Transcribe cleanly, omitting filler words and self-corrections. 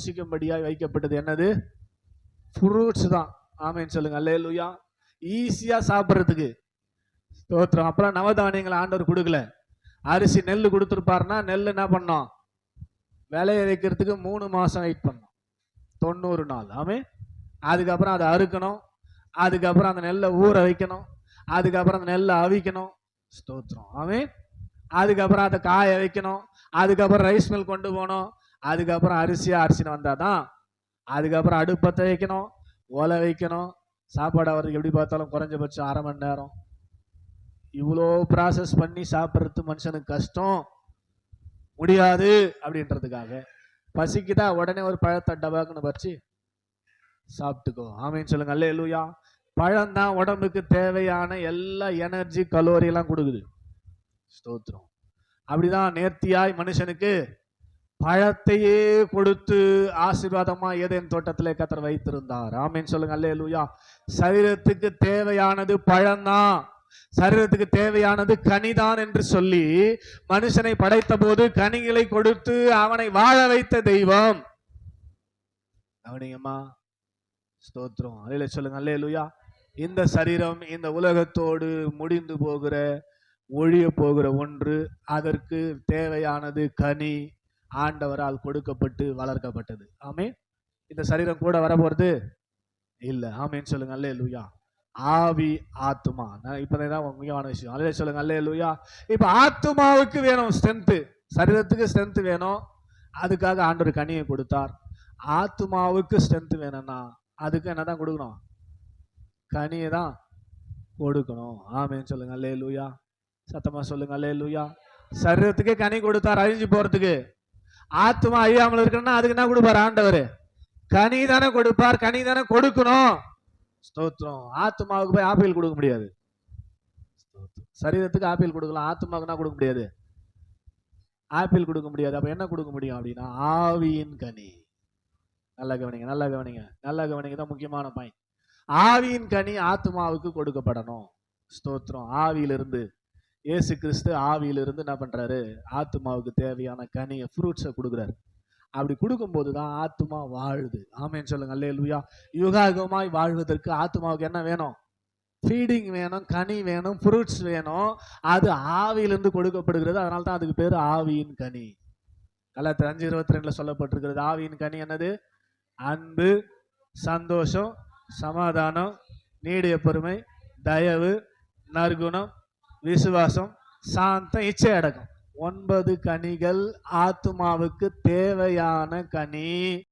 புசிக்கும்படியாய் வைக்கப்பட்டது என்னது? ஃப்ரூட்ஸ் தான். ஆமென் சொல்லுங்க. அல்லேலூயா. ஈஸியா சாப்பிட்றதுக்கு. ஸ்தோத்திரம். அப்புறம் நவதானியங்களை ஆண்டவர் கொடுக்கல. அரிசி நெல் கொடுத்துருப்பாருன்னா நெல் என்ன பண்ணோம்? விளைய வைக்கிறதுக்கு 3 மாசம் வெயிட் பண்ணோம். 90 நாள். ஆமே. அதுக்கப்புறம் அதை அறுக்கணும், அதுக்கப்புறம் அந்த நெல்லை ஊற வைக்கணும், அதுக்கப்புறம் அந்த நெல்லை அவிக்கணும். ஸ்தோத்திரம். ஆமே. அதுக்கப்புறம் அதை காய வைக்கணும், அதுக்கப்புறம் ரைஸ் மில் கொண்டு போகணும், அதுக்கப்புறம் அரிசின்னு வந்தாதான் அதுக்கப்புறம் அடுப்பத்தை வைக்கணும், ஒலை வைக்கணும். சாப்பாடு அவருக்கு எப்படி பார்த்தாலும் குறைஞ்சபட்சம் 1/2 மணி நேரம். இவ்வளோ ப்ராசஸ் பண்ணி சாப்பிட்றது மனுஷனுக்கு கஷ்டம், முடியாது அப்படின்றதுக்காக பசிக்குதா உடனே ஒரு பழத்தை டபாக்குன்னு பறிச்சு சாப்பிட்டுக்கோ. ஆமேன்னு சொல்லுங்க. அல்லேலூயா. பழம் தான் உடம்புக்கு தேவையான எல்லா எனர்ஜி கலோரி எல்லாம் கொடுக்குது. ஸ்தோத்திரம். அப்படிதான் நேர்த்தியாய் மனுஷனுக்கு பழத்தையே கொடுத்து ஆசீர்வாதமா ஏதேன் தோட்டத்திலே கர்த்தர் வைத்திருந்தார். ஆமேன்னு சொல்லுங்க. அல்லேலூயா. சரீரத்துக்கு தேவையானது பழம்தான், சரீரத்துக்கு தேவையானது கனிதான் என்று சொல்லி மனுஷனை படைத்த போது கனிகளை கொடுத்து அவனை வாழ வைத்த தெய்வம். கவனிங்கம்மா. ஸ்தோத்திரம். அல்லேலூயா சொல்லுங்க. அல்லேலூயா. இந்த சரீரம் இந்த உலகத்தோடு முடிந்து போகிற ஒழிய போகிற ஒன்று. அதற்கு தேவையானது கனி ஆண்டவரால் கொடுக்கப்பட்டு வளர்க்கப்பட்டது. ஆமே. இந்த சரீரம் கூட வரப்போறது இல்ல. ஆமேன்னு சொல்லுங்க. அல்லேலூயா. ஆவி ஆத்துமா இப்பதான் முக்கியமான விஷயம். அல்லே சொல்லுங்க. அல்லேலூயா. இப்ப ஆத்துமாவுக்கு வேணும் ஸ்ட்ரென்த், சரீரத்துக்கு ஸ்ட்ரென்த் வேணும். அதுக்காக ஆண்டவர் கனியை கொடுத்தார். ஆத்துமாவுக்கு ஸ்ட்ரென்த் வேணும்னா அதுக்கு என்னதான் கொடுக்கணும்? கனியை தான் கொடுக்கணும். ஆமேன்னு சொல்லுங்க. அல்லேலூயா. சத்தமா சொல்லுங்க. அல்லேலூயா. சரீரத்துக்கே கனி கொடுத்தார் அழிஞ்சு போறதுக்கு. ஆத்துமா அழியாமல் இருக்கணும்னா அதுக்கு என்ன கொடுப்பார் ஆண்டவர்? கனி தானே கொடுப்பார், கனி தானே கொடுக்கணும். ஸ்தோத்திரம். ஆத்துமாவுக்கு போய் ஆப்பிள் கொடுக்க முடியாது. சரீரத்துக்கு ஆப்பிள் கொடுக்கலாம், ஆத்துமாவுக்கு என்ன கொடுக்க முடியாது? ஆப்பிள் கொடுக்க முடியாது. அப்ப என்ன கொடுக்க முடியும் அப்படின்னா ஆவியின் கனி. நல்லா கவனிங்க, நல்லா கவனிங்க, நல்லா கவனிங்க. தான் முக்கியமான பாயிண்ட். ஆவியின் கனி ஆத்துமாவுக்கு கொடுக்கப்படணும். ஸ்தோத்திரம். ஆவியிலிருந்து இயேசு கிறிஸ்து ஆவியிலிருந்து என்ன பண்றாரு? ஆத்துமாவுக்கு தேவையான கனியை ஃப்ரூட்ஸை கொடுக்குறாரு. அப்படி கொடுக்கும்போது தான் ஆத்துமா வாழுது. ஆமேன்னு சொல்லுங்க. அல்லேலூயா. யுகாயுகமாய் வாழ்வதற்கு ஆத்துமாவுக்கு என்ன வேணும்? ஃபீடிங் வேணும், கனி வேணும், ஃப்ரூட்ஸ் வேணும். அது ஆவியிலிருந்து கொடுக்கப்படுகிறது. அதனால தான் அதுக்கு பேர் ஆவியின் கனி. கலாத்தியர் 5:22 சொல்லப்பட்டிருக்கிறது. ஆவியின் கனி என்னது? அன்பு, சந்தோஷம், சமாதானம், நீடிய பொறுமை, தயவு, நற்குணம், விசுவாசம், சாந்தம், இச்சை அடக்கம். 9 கனிகள் ஆத்துமாவுக்கு தேவையான கனி.